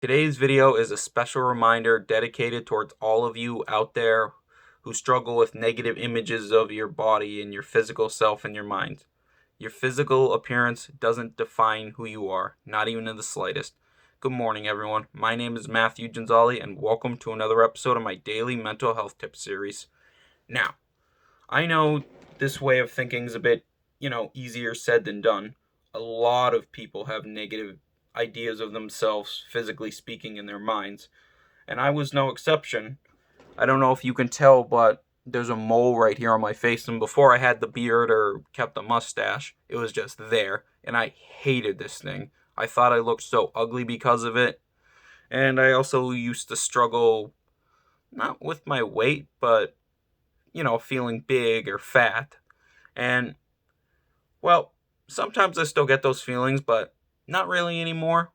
Today's video is a special reminder dedicated towards all of you out there who struggle with negative images of your body and your physical self and your mind. Your physical appearance doesn't define who you are, not even in the slightest. Good morning, everyone. My name is Matthew Gonzalez, and welcome to another episode of my daily mental health tip series. Now, I know this way of thinking is a bit, easier said than done. A lot of people have negative ideas of themselves, physically speaking, in their minds. And I was no exception. I don't know if you can tell, but there's a mole right here on my face. And before I had the beard or kept the mustache, it was just there. And I hated this thing. I thought I looked so ugly because of it. And I also used to struggle, not with my weight, but, feeling big or fat. And, well, sometimes I still get those feelings, but not really anymore.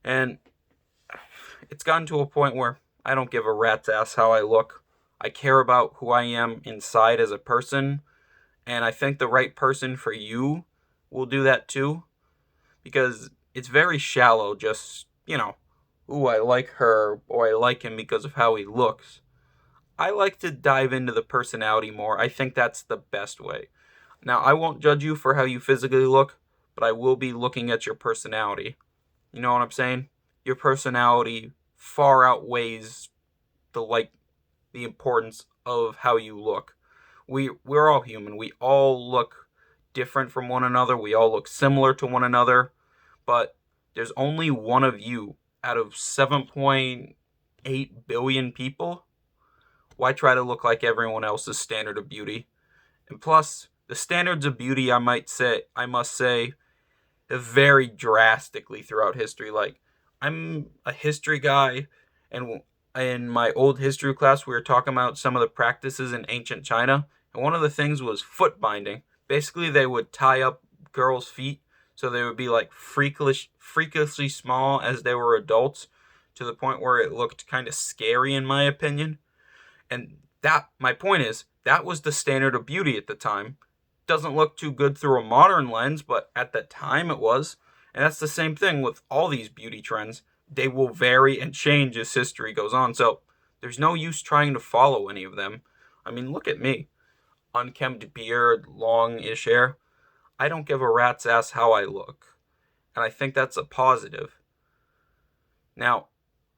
And it's gotten to a point where I don't give a rat's ass how I look. I care about who I am inside as a person, and I think the right person for you will do that too, because it's very shallow, just, ooh, I like her, or I like him because of how he looks. I like to dive into the personality more. I think that's the best way. Now, I won't judge you for how you physically look, but I will be looking at your personality. You know what I'm saying? Your personality far outweighs the importance of how you look. We're all human. We all look different from one another. We all look similar to one another, but there's only one of you out of 7.8 billion people. Why try to look like everyone else's standard of beauty? And plus, the standards of beauty, I must say, have varied drastically throughout history. Like, I'm a history guy, and in my old history class, we were talking about some of the practices in ancient China, and one of the things was foot binding. Basically, they would tie up girls' feet so they would be like freakishly small as they were adults, to the point where it looked kind of scary, in my opinion. And my point is, that was the standard of beauty at the time. Doesn't look too good through a modern lens, but at the time it was. And that's the same thing with all these beauty trends. They will vary and change as history goes on. So there's no use trying to follow any of them. I mean, look at me. Unkempt beard, long-ish hair. I don't give a rat's ass how I look. And I think that's a positive. Now,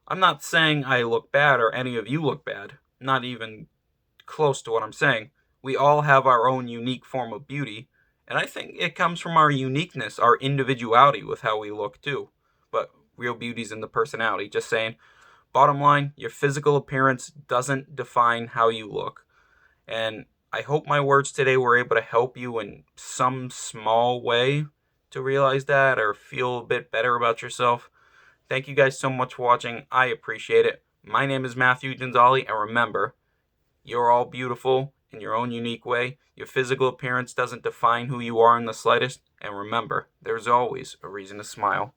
I'm not saying I look bad or any of you look bad. Not even close to what I'm saying. We all have our own unique form of beauty, and I think it comes from our uniqueness, our individuality with how we look too. But real beauty's in the personality. Just saying. Bottom line, your physical appearance doesn't define how you look. And I hope my words today were able to help you in some small way to realize that or feel a bit better about yourself. Thank you guys so much for watching. I appreciate it. My name is Matthew Gonzalez, and remember, you're all beautiful in your own unique way. Your physical appearance doesn't define who you are in the slightest. And remember, there's always a reason to smile.